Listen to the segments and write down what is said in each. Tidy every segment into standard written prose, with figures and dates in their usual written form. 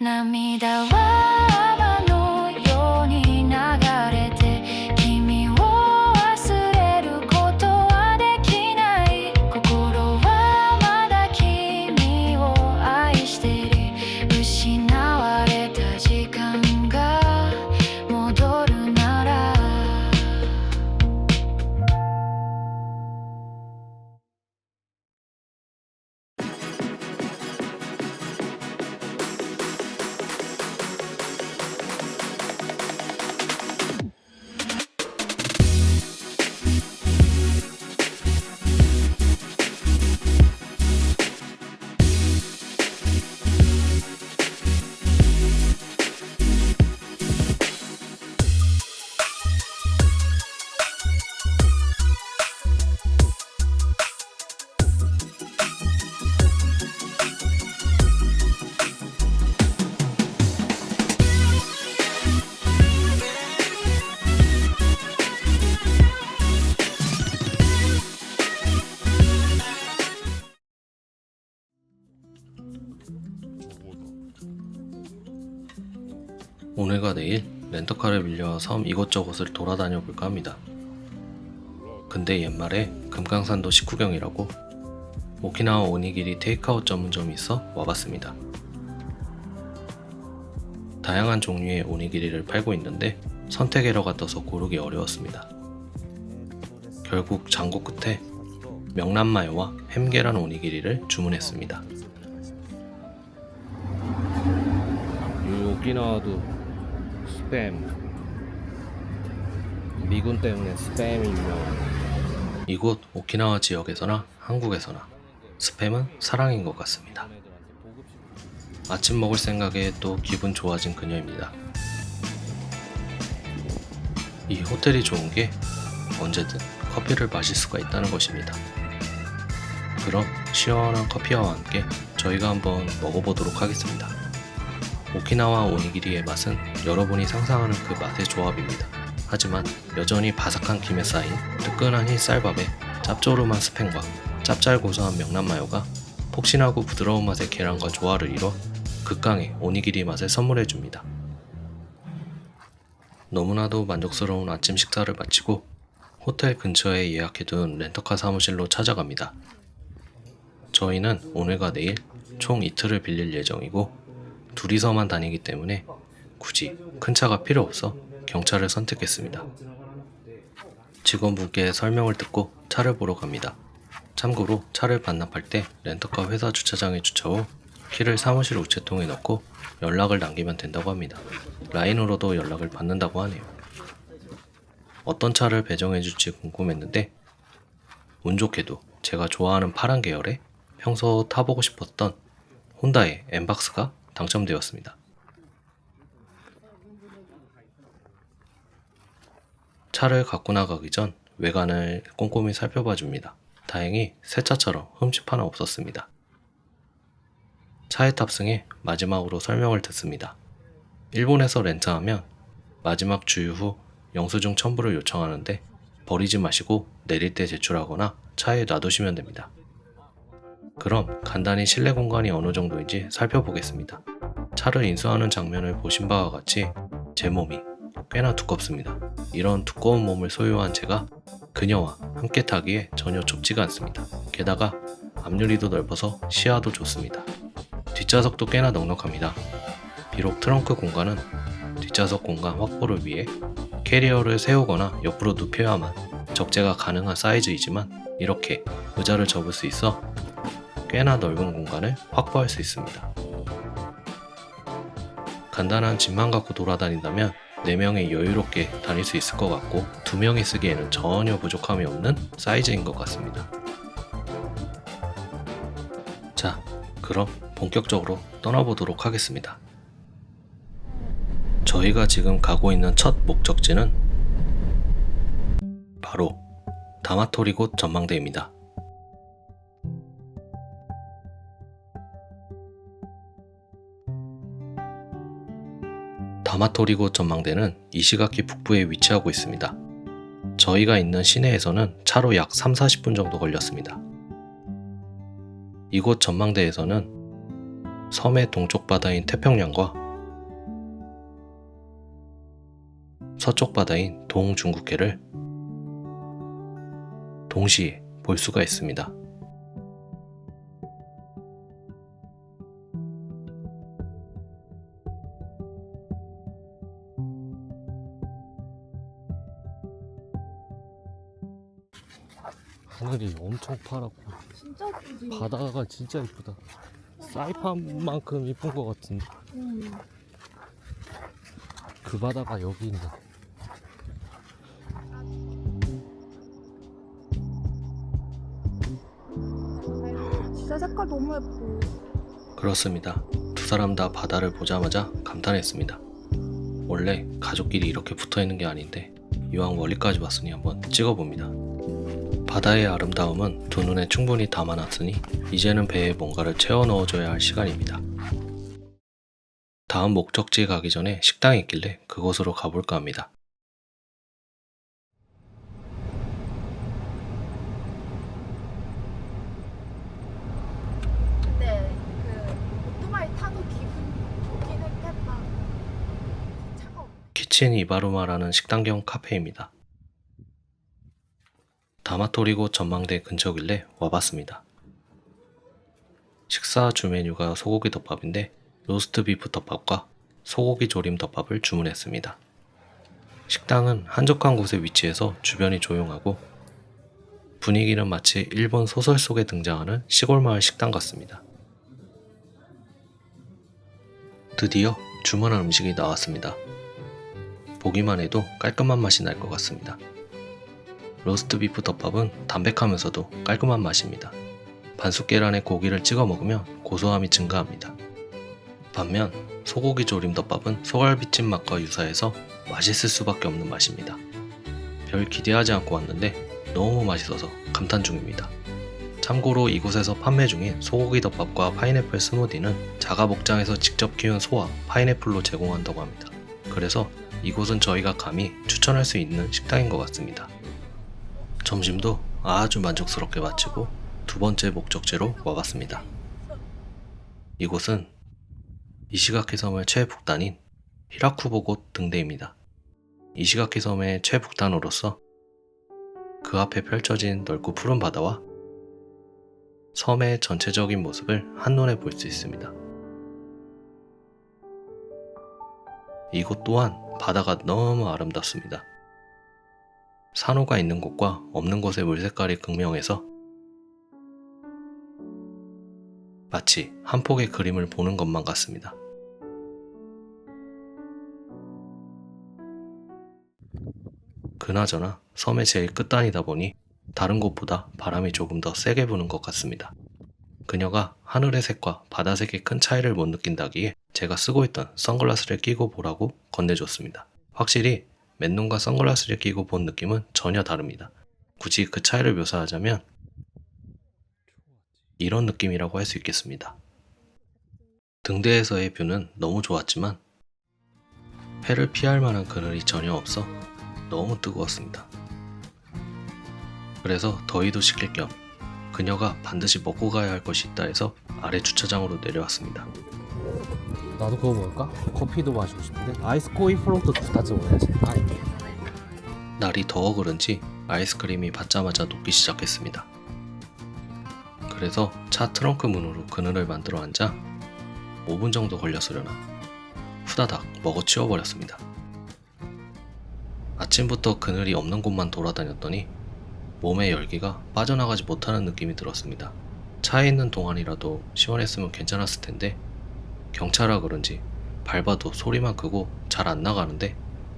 涙は泡のように流れて君を忘れることはできない。心はまだ君を愛してる。失われた時間が戻るなら오늘과 내일 렌터카를 빌려 섬 이곳저곳을 돌아다녀 볼까 합니다. 근데 옛말에 금강산도 식후경이라고 오키나와 오니기리 테이크아웃 전문점이 있어 와봤습니다. 다양한 종류의 오니기리를 팔고 있는데 선택에러가 떠서 고르기 어려웠습니다. 결국 장고 끝에 명란마요와 햄계란 오니기리를 주문했습니다. 오키나와도 스팸, 미군 때문에 스팸이 유명합니다. 이곳 오키나와 지역에서나 한국에서나 스팸은 사랑인 것 같습니다. 아침 먹을 생각에 또 기분 좋아진 그녀입니다. 이 호텔이 좋은 게 언제든 커피를 마실 수가 있다는 것입니다. 그럼 시원한 커피와 함께 저희가 한번 먹어보도록 하겠습니다. 오키나와 오니기리의 맛은 여러분이 상상하는 그 맛의 조합입니다. 하지만 여전히 바삭한 김에 쌓인 뜨끈한 흰 쌀밥에 짭조름한 스팸과 짭짤고소한 명란마요가 폭신하고 부드러운 맛의 계란과 조화를 이뤄 극강의 오니기리 맛을 선물해줍니다. 너무나도 만족스러운 아침 식사를 마치고 호텔 근처에 예약해둔 렌터카 사무실로 찾아갑니다. 저희는 오늘과 내일 총 이틀을 빌릴 예정이고 둘이서만 다니기 때문에 굳이 큰 차가 필요 없어 경차를 선택했습니다. 직원분께 설명을 듣고 차를 보러 갑니다. 참고로 차를 반납할 때 렌터카 회사 주차장에 주차 후 키를 사무실 우체통에 넣고 연락을 남기면 된다고 합니다. 라인으로도 연락을 받는다고 하네요. 어떤 차를 배정해줄지 궁금했는데 운 좋게도 제가 좋아하는 파란 계열의 평소 타보고 싶었던 혼다의 엠박스가 당첨되었습니다. 차를 갖고 나가기 전 외관을 꼼꼼히 살펴봐 줍니다. 다행히 새 차처럼 흠집 하나 없었습니다. 차에 탑승해 마지막으로 설명을 듣습니다. 일본에서 렌트하면 마지막 주유 후 영수증 첨부를 요청하는데 버리지 마시고 내릴 때 제출하거나 차에 놔두시면 됩니다. 그럼 간단히 실내 공간이 어느 정도인지 살펴보겠습니다. 차를 인수하는 장면을 보신 바와 같이 제 몸이 꽤나 두껍습니다. 이런 두꺼운 몸을 소유한 제가 그녀와 함께 타기에 전혀 좁지가 않습니다. 게다가 앞유리도 넓어서 시야도 좋습니다. 뒷좌석도 꽤나 넉넉합니다. 비록 트렁크 공간은 뒷좌석 공간 확보를 위해 캐리어를 세우거나 옆으로 눕혀야만 적재가 가능한 사이즈이지만 이렇게 의자를 접을 수 있어 꽤나 넓은 공간을 확보할 수 있습니다. 간단한 짐만 갖고 돌아다닌다면 4명이 여유롭게 다닐 수 있을 것 같고 2명이 쓰기에는 전혀 부족함이 없는 사이즈인 것 같습니다. 자, 그럼 본격적으로 떠나보도록 하겠습니다. 저희가 지금 가고 있는 첫 목적지는 바로 다마토리곳 전망대입니다. 다마토리곳 전망대는 이시가키 북부에 위치하고 있습니다. 저희가 있는 시내에서는 차로 약 3-40분 정도 걸렸습니다. 이곳 전망대에서는 섬의 동쪽 바다인 태평양과 서쪽 바다인 동중국해를 동시에 볼 수가 있습니다. 하늘이 엄청 파랗고 진짜 예쁘지? 바다가 진짜 예쁘다. 사이판만큼 예쁜 것 같은데 그 바다가 여기 있네. 진짜 색깔 너무 예뻐. 그렇습니다. 두 사람 다 바다를 보자마자 감탄했습니다. 원래 가족끼리 이렇게 붙어있는 게 아닌데 이왕 멀리까지 왔으니 한번 찍어봅니다. 바다의 아름다움은 두 눈에 충분히 담아놨으니 이제는 배에 뭔가를 채워 넣어줘야 할 시간입니다. 다음 목적지에 가기 전에 식당이 있길래 그곳으로 가볼까 합니다. 근데 그 오토바이 타도 기분 좋긴 했겠다. 차가 없. 키친 이바루마라는 식당 겸 카페입니다. 다마토리고 전망대 근처길래 와봤습니다. 식사 주 메뉴가 소고기 덮밥인데 로스트 비프 덮밥과 소고기 조림 덮밥을 주문했습니다. 식당은 한적한 곳에 위치해서 주변이 조용하고 분위기는 마치 일본 소설 속에 등장하는 시골 마을 식당 같습니다. 드디어 주문한 음식이 나왔습니다. 보기만 해도 깔끔한 맛이 날 것 같습니다. 로스트 비프 덮밥은 담백하면서도 깔끔한 맛입니다. 반숙 계란에 고기를 찍어 먹으면 고소함이 증가합니다. 반면 소고기 조림 덮밥은 소갈비찜 맛과 유사해서 맛있을 수밖에 없는 맛입니다. 별 기대하지 않고 왔는데 너무 맛있어서 감탄 중입니다. 참고로 이곳에서 판매 중인 소고기 덮밥과 파인애플 스무디는 자가 목장에서 직접 키운 소와 파인애플로 제공한다고 합니다. 그래서 이곳은 저희가 감히 추천할 수 있는 식당인 것 같습니다. 점심도 아주 만족스럽게 마치고 두 번째 목적지로 와봤습니다. 이곳은 이시가키 섬의 최북단인 히라쿠보고 등대입니다. 이시가키 섬의 최북단으로서 그 앞에 펼쳐진 넓고 푸른 바다와 섬의 전체적인 모습을 한눈에 볼 수 있습니다. 이곳 또한 바다가 너무 아름답습니다. 산호가 있는 곳과 없는 곳의 물 색깔이 극명해서 마치 한 폭의 그림을 보는 것만 같습니다. 그나저나 섬의 제일 끝단이다 보니 다른 곳보다 바람이 조금 더 세게 부는 것 같습니다. 그녀가 하늘의 색과 바다 색의 큰 차이를 못 느낀다기에 제가 쓰고 있던 선글라스를 끼고 보라고 건네줬습니다. 확실히 맨눈과 선글라스를 끼고 본 느낌은 전혀 다릅니다. 굳이 그 차이를 묘사하자면 이런 느낌이라고 할 수 있겠습니다. 등대에서의 뷰는 너무 좋았지만 해를 피할 만한 그늘이 전혀 없어 너무 뜨거웠습니다. 그래서 더위도 식힐 겸 그녀가 반드시 먹고 가야 할 것이 있다 해서 아래 주차장으로 내려왔습니다. 나도 그거 먹을까? 커피도 마시고 싶은데 아이스 코이 플로트 2つ 먹어야지. 날이 더워 그런지 아이스크림이 받자마자 녹기 시작했습니다. 그래서 차 트렁크 문으로 그늘을 만들어 앉아 5분 정도 걸렸으려나 후다닥 먹어치워버렸습니다. 아침부터 그늘이 없는 곳만 돌아다녔더니 몸의 열기가 빠져나가지 못하는 느낌이 들었습니다. 차에 있는 동안이라도 시원했으면 괜찮았을 텐데 경차라 그런지 밟아도 소리만 크고 잘 안 나가는데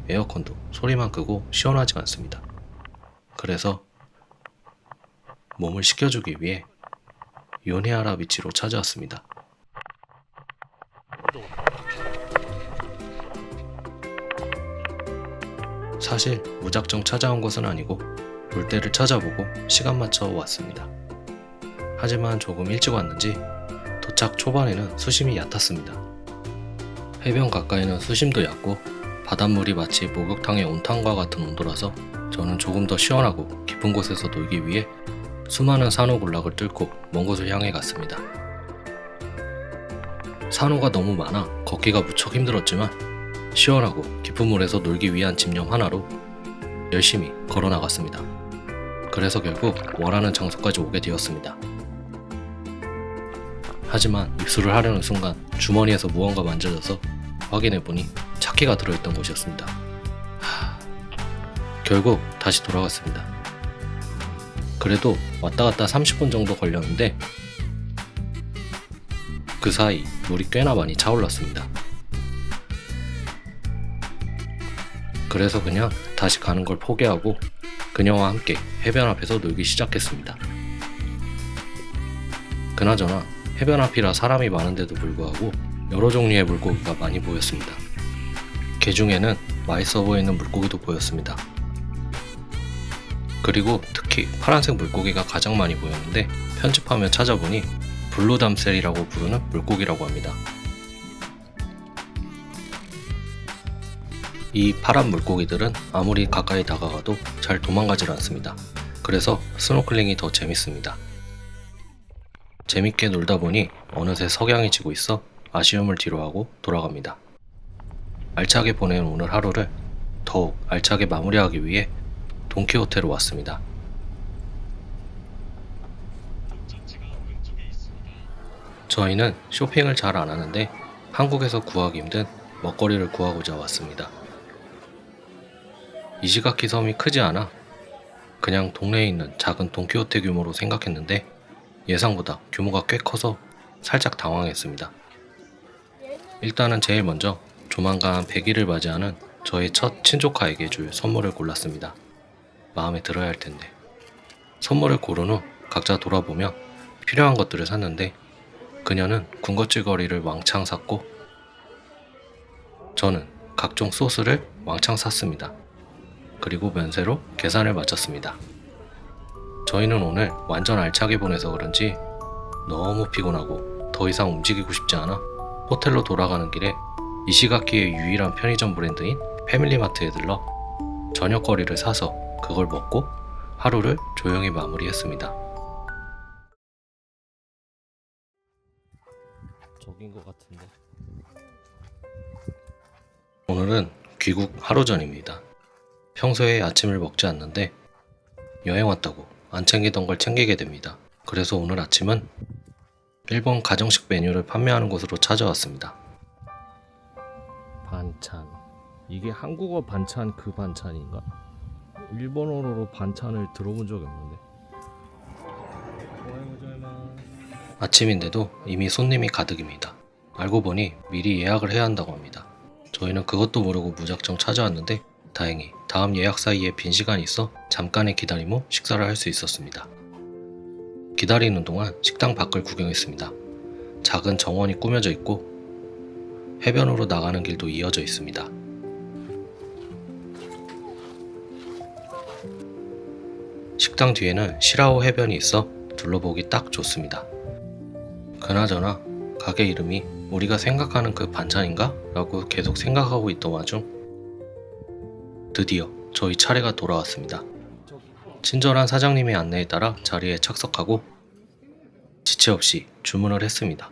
에어컨도 소리만 크고 시원하지 않습니다. 그래서 몸을 식혀주기 위해 요네하라 비치로 찾아왔습니다. 사실 무작정 찾아온 것은 아니고 물때를 찾아보고 시간 맞춰 왔습니다. 하지만 조금 일찍 왔는지 도착 초반에는 수심이 얕았습니다. 해변 가까이는 수심도 얕고 바닷물이 마치 목욕탕의 온탕과 같은 온도라서 저는 조금 더 시원하고 깊은 곳에서 놀기 위해 수많은 산호군락을 뚫고 먼 곳을 향해 갔습니다. 산호가 너무 많아 걷기가 무척 힘들었지만 시원하고 깊은 물에서 놀기 위한 집념 하나로 열심히 걸어 나갔습니다. 그래서 결국 원하는 장소까지 오게 되었습니다. 하지만 입수를 하려는 순간 주머니에서 무언가 만져져서 확인해보니 차키가 들어있던 곳이었습니다. 결국 다시 돌아갔습니다. 그래도 왔다 갔다 30분 정도 걸렸는데 그 사이 물이 꽤나 많이 차올랐습니다. 그래서 그냥 다시 가는 걸 포기하고 그녀와 함께 해변 앞에서 놀기 시작했습니다. 그나저나 해변 앞이라 사람이 많은데도 불구하고 여러 종류의 물고기가 많이 보였습니다. 개 중에는 맛있어 보이는 물고기도 보였습니다. 그리고 특히 파란색 물고기가 가장 많이 보였는데 편집하며 찾아보니 블루담셀이라고 부르는 물고기라고 합니다. 이 파란 물고기들은 아무리 가까이 다가가도 잘 도망가질 않습니다. 그래서 스노클링이 더 재밌습니다. 재밌게 놀다 보니 어느새 석양이 지고 있어 아쉬움을 뒤로하고 돌아갑니다. 알차게 보낸 오늘 하루를 더욱 알차게 마무리하기 위해 돈키호테로 왔습니다. 저희는 쇼핑을 잘 안 하는데 한국에서 구하기 힘든 먹거리를 구하고자 왔습니다. 이시가키 섬이 크지 않아 그냥 동네에 있는 작은 돈키호테 규모로 생각했는데 예상보다 규모가 꽤 커서 살짝 당황했습니다. 일단은 제일 먼저 조만간 100일을 맞이하는 저의 첫 친조카에게 줄 선물을 골랐습니다. 마음에 들어야 할 텐데. 선물을 고른 후 각자 돌아보며 필요한 것들을 샀는데 그녀는 군것질거리를 왕창 샀고 저는 각종 소스를 왕창 샀습니다. 그리고 면세로 계산을 마쳤습니다. 저희는 오늘 완전 알차게 보내서 그런지 너무 피곤하고 더 이상 움직이고 싶지 않아 호텔로 돌아가는 길에 이시가키의 유일한 편의점 브랜드인 패밀리마트에 들러 저녁거리를 사서 그걸 먹고 하루를 조용히 마무리했습니다. 저긴 것 같은데. 오늘은 귀국 하루 전입니다. 평소에 아침을 먹지 않는데 여행 왔다고 안 챙기던 걸 챙기게 됩니다. 그래서 오늘 아침은 일본 가정식 메뉴를 판매하는 곳으로 찾아왔습니다. 반찬. 이게 한국어 반찬 그 반찬인가? 일본어로 반찬을 들어본 적이 없는데. 아침인데도 이미 손님이 가득입니다. 알고 보니 미리 예약을 해야 한다고 합니다. 저희는 그것도 모르고 무작정 찾아왔는데 다행히 다음 예약 사이에 빈 시간이 있어 잠깐의 기다림 후 식사를 할 수 있었습니다. 기다리는 동안 식당 밖을 구경했습니다. 작은 정원이 꾸며져 있고 해변으로 나가는 길도 이어져 있습니다. 식당 뒤에는 시라오 해변이 있어 둘러보기 딱 좋습니다. 그나저나 가게 이름이 우리가 생각하는 그 반찬인가? 라고 계속 생각하고 있던 와중 드디어 저희 차례가 돌아왔습니다. 친절한 사장님의 안내에 따라 자리에 착석하고 지체 없이 주문을 했습니다.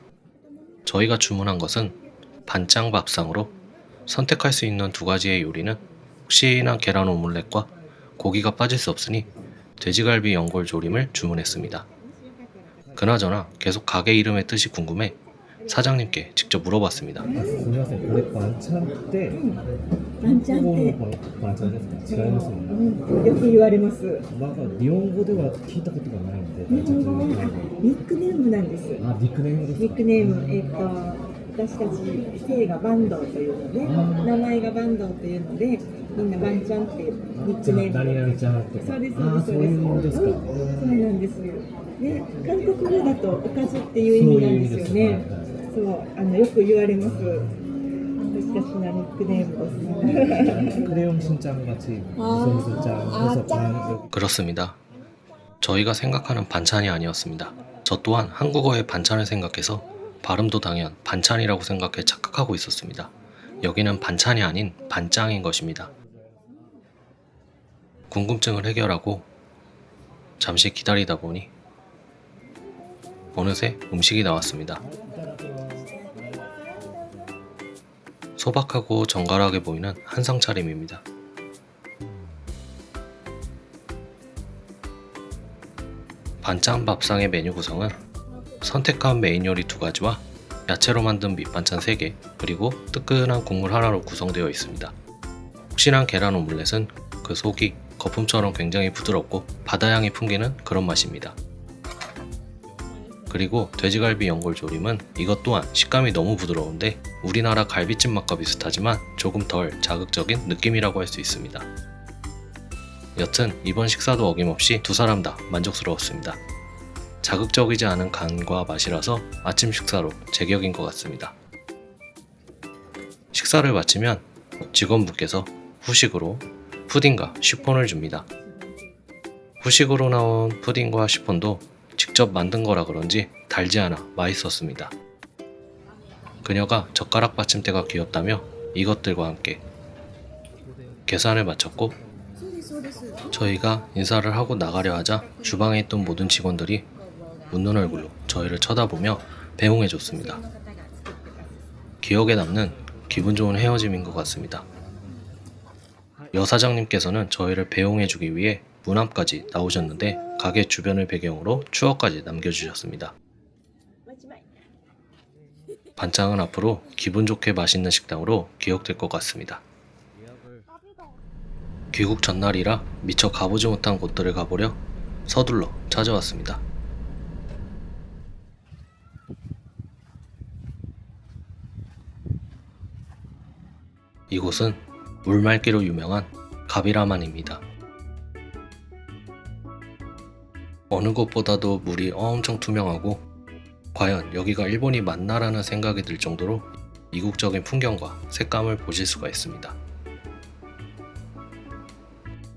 저희가 주문한 것은 반짱 밥상으로 선택할 수 있는 두 가지의 요리는 혹시나 계란 오믈렛과 고기가 빠질 수 없으니 돼지갈비 연골 조림을 주문했습니다. 그나저나 계속 가게 이름의 뜻이 궁금해 사장님께 직접 물어봤습니다. すみません、これバンチャンってワンちゃんって、このバンチャンですか？違いますよね。よく言われます。なんか日本語では聞いたことがないので、ちょっとよくわかんない。ニックネームなんです。あ、ニックネームですか？ニックネーム、私たち姓が坂東というので、名前が坂東というので、みんなバンちゃんっていうニックネーム。何々ちゃんとか。そうですあー、そういうものですか。そうなんです。で、韓国語だとおかずっていう意味なんですよね。そう、よく言われます。私たちのニックネームです。 크레용 신짱 같이 무슨 짱, 짱. 그렇습니다. 저희가 생각하는 반찬이 아니었습니다. 저 또한 한국어의 반찬을 생각해서 발음도 당연 반찬이라고 생각해 착각하고 있었습니다. 여기는 반찬이 아닌 반짱인 것입니다. 궁금증을 해결하고 잠시 기다리다 보니 어느새 음식이 나왔습니다. 소박하고 정갈하게 보이는 한상 차림입니다. 반찬 밥상의 메뉴 구성은 선택한 메인 요리 2가지와 야채로 만든 밑반찬 3개, 그리고 뜨끈한 국물 하나로 구성되어 있습니다. 푹신한 계란 오믈렛은 그 속이 거품처럼 굉장히 부드럽고 바다향이 풍기는 그런 맛입니다. 그리고 돼지갈비 연골조림은 이것 또한 식감이 너무 부드러운데 우리나라 갈비찜 맛과 비슷하지만 조금 덜 자극적인 느낌이라고 할 수 있습니다. 여튼 이번 식사도 어김없이 두 사람 다 만족스러웠습니다. 자극적이지 않은 간과 맛이라서 아침 식사로 제격인 것 같습니다. 식사를 마치면 직원분께서 후식으로 푸딩과 쉬폰을 줍니다. 후식으로 나온 푸딩과 쉬폰도 직접 만든 거라 그런지 달지 않아 맛있었습니다. 그녀가 젓가락 받침대가 귀엽다며 이것들과 함께 계산을 마쳤고 저희가 인사를 하고 나가려 하자 주방에 있던 모든 직원들이 웃는 얼굴로 저희를 쳐다보며 배웅해줬습니다. 기억에 남는 기분 좋은 헤어짐인 것 같습니다. 여사장님께서는 저희를 배웅해주기 위해 문 앞까지 나오셨는데 가게 주변을 배경으로 추억까지 남겨주셨습니다. 반짱은 앞으로 기분 좋게 맛있는 식당으로 기억될 것 같습니다. 귀국 전날이라 미처 가보지 못한 곳들을 가보려 서둘러 찾아왔습니다. 이곳은 물맑기로 유명한 가비라만입니다. 어느 곳보다도 물이 엄청 투명하고 과연 여기가 일본이 맞나라는 생각이 들 정도로 이국적인 풍경과 색감을 보실 수가 있습니다.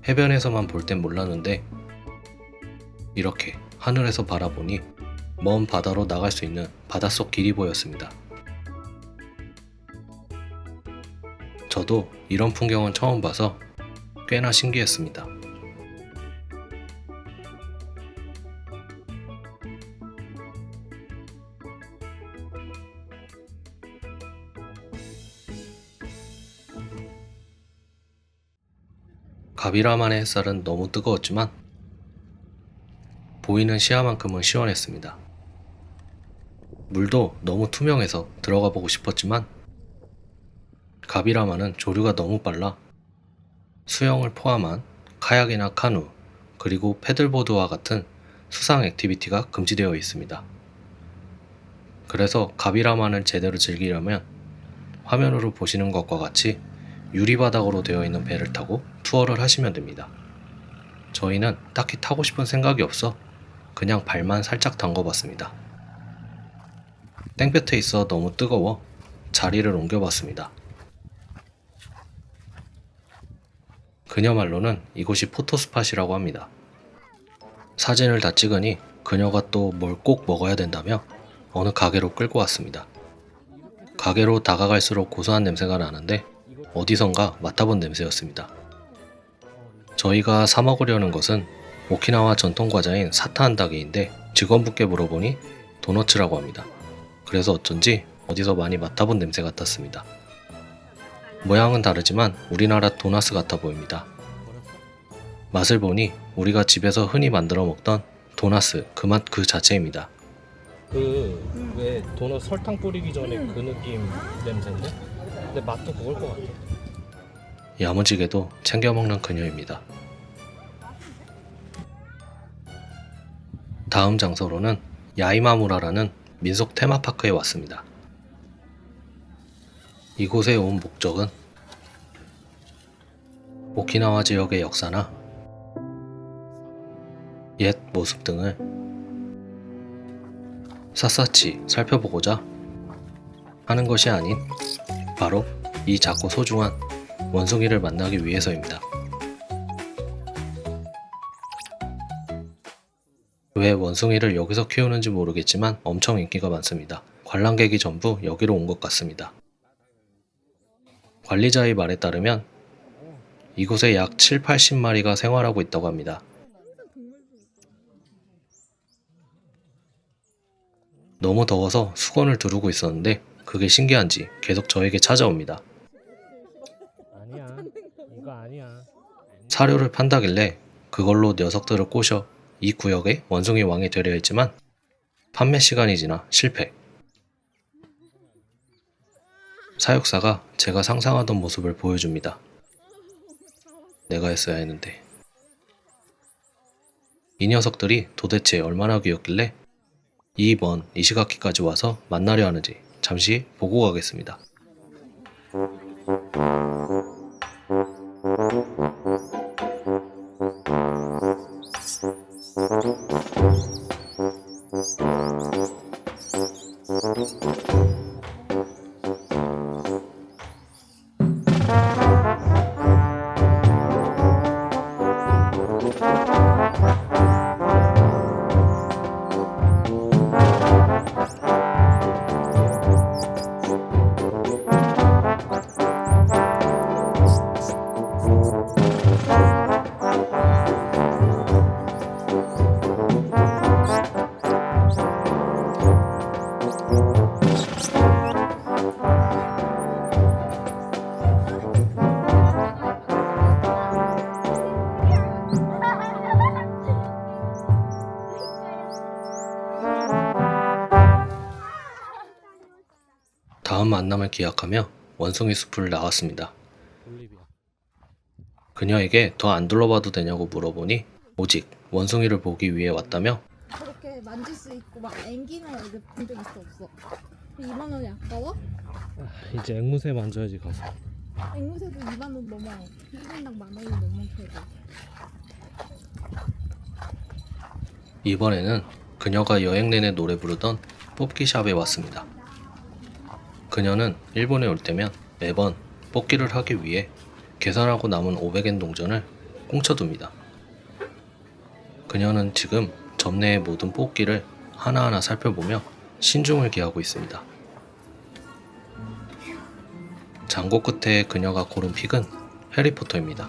해변에서만 볼 땐 몰랐는데 이렇게 하늘에서 바라보니 먼 바다로 나갈 수 있는 바닷속 길이 보였습니다. 저도 이런 풍경은 처음 봐서 꽤나 신기했습니다. 가비라만의 햇살은 너무 뜨거웠지만 보이는 시야만큼은 시원했습니다. 물도 너무 투명해서 들어가 보고 싶었지만 가비라만은 조류가 너무 빨라 수영을 포함한 카약이나 카누, 그리고 패들보드와 같은 수상 액티비티가 금지되어 있습니다. 그래서 가비라만을 제대로 즐기려면 화면으로 보시는 것과 같이 유리바닥으로 되어 있는 배를 타고 투어를 하시면 됩니다. 저희는 딱히 타고 싶은 생각이 없어 그냥 발만 살짝 담궈봤습니다. 땡볕에 있어 너무 뜨거워 자리를 옮겨봤습니다. 그녀 말로는 이곳이 포토스팟이라고 합니다. 사진을 다 찍으니 그녀가 또 뭘 꼭 먹어야 된다며 어느 가게로 끌고 왔습니다. 가게로 다가갈수록 고소한 냄새가 나는데 어디선가 맡아본 냄새였습니다. 저희가 사 먹으려는 것은 오키나와 전통 과자인 사타한다기인데 직원분께 물어보니 도너츠라고 합니다. 그래서 어쩐지 어디서 많이 맡아본 냄새 같았습니다. 모양은 다르지만 우리나라 도나스 같아 보입니다. 맛을 보니 우리가 집에서 흔히 만들어 먹던 도나스 그 맛 그 자체입니다. 왜 도넛 설탕 뿌리기 전에 그 느낌 냄새인데? 근데 맛도 그걸 것 같아. 야무지게도 챙겨 먹는 그녀입니다. 다음 장소로는 야이마무라라는 민속 테마파크에 왔습니다. 이곳에 온 목적은 오키나와 지역의 역사나 옛 모습 등을 샅샅이 살펴보고자 하는 것이 아닌 바로 이 작고 소중한 원숭이를 만나기 위해서입니다. 왜 원숭이를 여기서 키우는지 모르겠지만 엄청 인기가 많습니다. 관람객이 전부 여기로 온 것 같습니다. 관리자의 말에 따르면 이곳에 약 7, 80마리가 생활하고 있다고 합니다. 너무 더워서 수건을 두르고 있었는데 그게 신기한지 계속 저에게 찾아옵니다. 그거 아니야. 사료를 판다길래 그걸로 녀석들을 꼬셔 이 구역의 원숭이 왕이 되려 했지만 판매 시간이 지나 실패. 사육사가 제가 상상하던 모습을 보여줍니다. 내가 했어야 했는데. 이 녀석들이 도대체 얼마나 귀엽길래 이 먼 이시가키까지 와서 만나려 하는지 잠시 보고 가겠습니다. 다음 만남을 기약하며 원숭이 숲을 나왔습니다. 올리비아. 그녀에게 더 안 둘러봐도 되냐고 물어보니 오직 원숭이를 보기 위해 왔다며 저렇게 만질 수 있고 막 앵기는 애들 본 적 있어 없어? 2만 원이 아까워? 이제 앵무새 만져야지 가서. 앵무새도 2만 원 넘어. 1인당 만 원이 넘어서도. 이번에는 그녀가 여행 내내 노래 부르던 뽑기샵에 왔습니다. 그녀는 일본에 올 때면 매번 뽑기를 하기 위해 계산하고 남은 500엔 동전을 꽁쳐둡니다. 그녀는 지금 점내의 모든 뽑기를 하나하나 살펴보며 신중을 기하고 있습니다. 장고 끝에 그녀가 고른 픽은 해리포터입니다.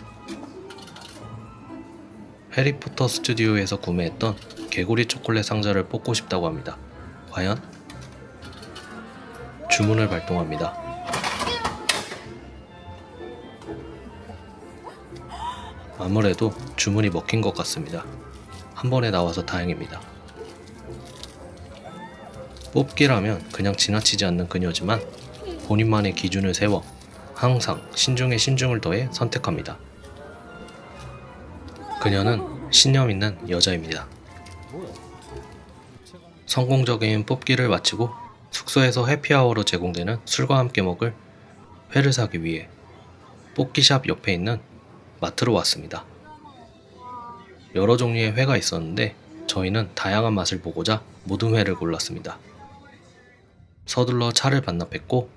해리포터 스튜디오에서 구매했던 개구리 초콜릿 상자를 뽑고 싶다고 합니다. 과연? 주문을 발동합니다. 아무래도 주문이 먹힌 것 같습니다. 한 번에 나와서 다행입니다. 뽑기라면 그냥 지나치지 않는 그녀지만 본인만의 기준을 세워 항상 신중에 신중을 더해 선택합니다. 그녀는 신념 있는 여자입니다. 성공적인 뽑기를 마치고 숙소에서 해피아워로 제공되는 술과 함께 먹을 회를 사기 위해 뽑기샵 옆에 있는 마트로 왔습니다. 여러 종류의 회가 있었는데 저희는 다양한 맛을 보고자 모든 회를 골랐습니다. 서둘러 차를 반납했고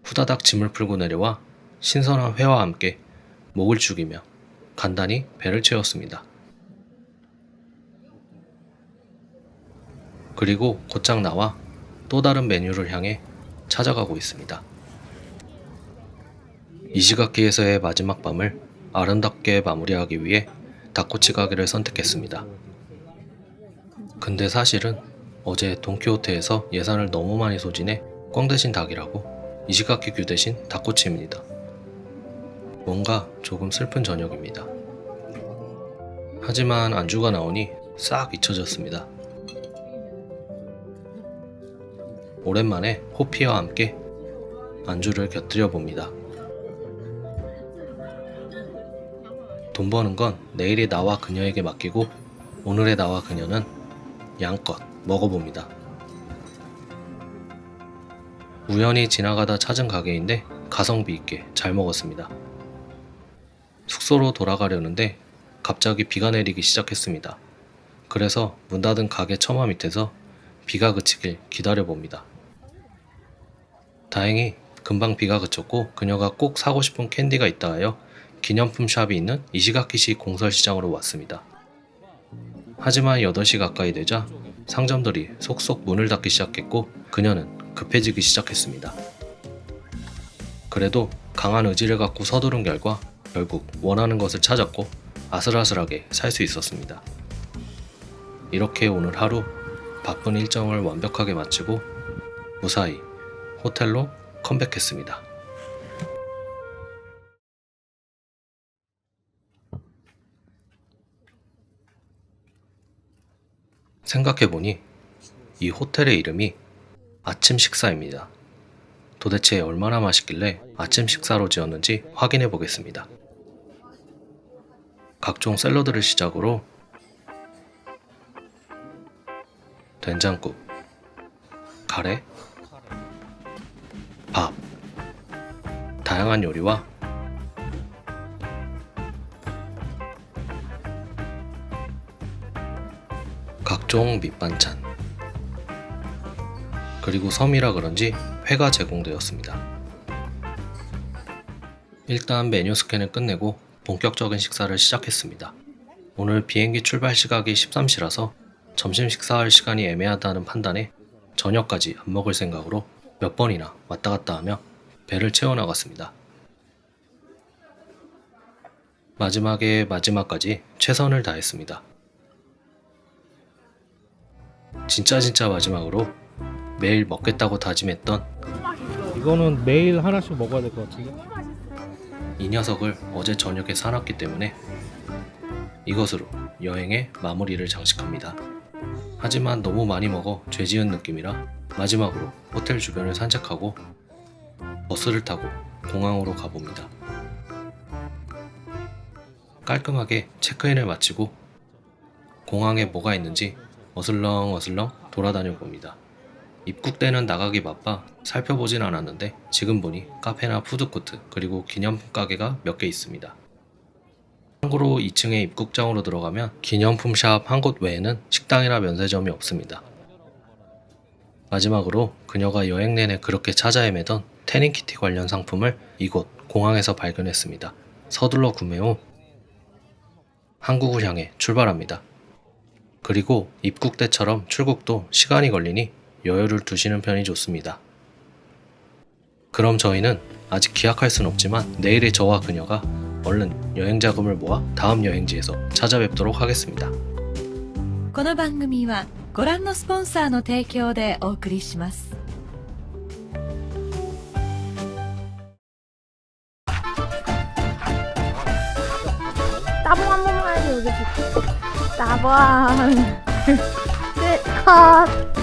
후다닥 짐을 풀고 내려와 신선한 회와 함께 목을 죽이며 간단히 배를 채웠습니다. 그리고 곧장 나와 또 다른 메뉴를 향해 찾아가고 있습니다. 이시가키에서의 마지막 밤을 아름답게 마무리하기 위해 닭꼬치 가게를 선택했습니다. 근데 사실은 어제 돈키호테에서 예산을 너무 많이 소진해 꽝 대신 닭이라고 이시가키 규 대신 닭꼬치입니다. 뭔가 조금 슬픈 저녁입니다. 하지만 안주가 나오니 싹 잊혀졌습니다. 오랜만에 호피와 함께 안주를 곁들여 봅니다. 돈 버는 건 내일의 나와 그녀에게 맡기고 오늘의 나와 그녀는 양껏 먹어봅니다. 우연히 지나가다 찾은 가게인데 가성비 있게 잘 먹었습니다. 숙소로 돌아가려는데 갑자기 비가 내리기 시작했습니다. 그래서 문 닫은 가게 처마 밑에서 비가 그치길 기다려봅니다. 다행히 금방 비가 그쳤고 그녀가 꼭 사고 싶은 캔디가 있다 하여 기념품 샵이 있는 이시가키시 공설시장으로 왔습니다. 하지만 8시 가까이 되자 상점들이 속속 문을 닫기 시작했고 그녀는 급해지기 시작했습니다. 그래도 강한 의지를 갖고 서두른 결과 결국 원하는 것을 찾았고 아슬아슬하게 살 수 있었습니다. 이렇게 오늘 하루 바쁜 일정을 완벽하게 마치고 무사히 호텔로 컴백했습니다. 생각해보니 이 호텔의 이름이 아침 식사입니다. 도대체 얼마나 맛있길래 아침 식사로 지었는지 확인해 보겠습니다. 각종 샐러드를 시작으로 된장국, 카레, 밥, 다양한 요리와 각종 밑반찬, 그리고 섬이라 그런지 회가 제공되었습니다. 일단 메뉴 스캔을 끝내고 본격적인 식사를 시작했습니다. 오늘 비행기 출발 시각이 13시라서 점심 식사할 시간이 애매하다는 판단에 저녁까지 안 먹을 생각으로 몇 번이나 왔다 갔다 하며 배를 채워나갔습니다. 마지막까지 최선을 다했습니다. 진짜 마지막으로 매일 먹겠다고 다짐했던 이거는 매일 하나씩 먹어야 될 것 같은데. 이 녀석을 어제 저녁에 사놨기 때문에 이것으로 여행의 마무리를 장식합니다. 하지만 너무 많이 먹어 죄지은 느낌이라 마지막으로 호텔 주변을 산책하고 버스를 타고 공항으로 가봅니다. 깔끔하게 체크인을 마치고 공항에 뭐가 있는지 어슬렁어슬렁 돌아다녀 봅니다. 입국대는 나가기 바빠 살펴보진 않았는데 지금 보니 카페나 푸드코트 그리고 기념품 가게가 몇 개 있습니다. 참고로 2층에 입국장으로 들어가면 기념품 샵 한 곳 외에는 식당이나 면세점이 없습니다. 마지막으로 그녀가 여행 내내 그렇게 찾아 헤매던 태닝키티 관련 상품을 이곳 공항에서 발견했습니다. 서둘러 구매 후 한국을 향해 출발합니다. 그리고 입국대처럼 출국도 시간이 걸리니 여유를 두시는 편이 좋습니다. 그럼 저희는 아직 기약할 순 없지만 내일의 저와 그녀가 얼른 여행 자금을 모아 다음 여행지에서 찾아뵙도록 하겠습니다. この番組はご覧のスポンサーの提供でお送りします。따봉 한 번만 해줘 여기. 따봉. 끝. 컷.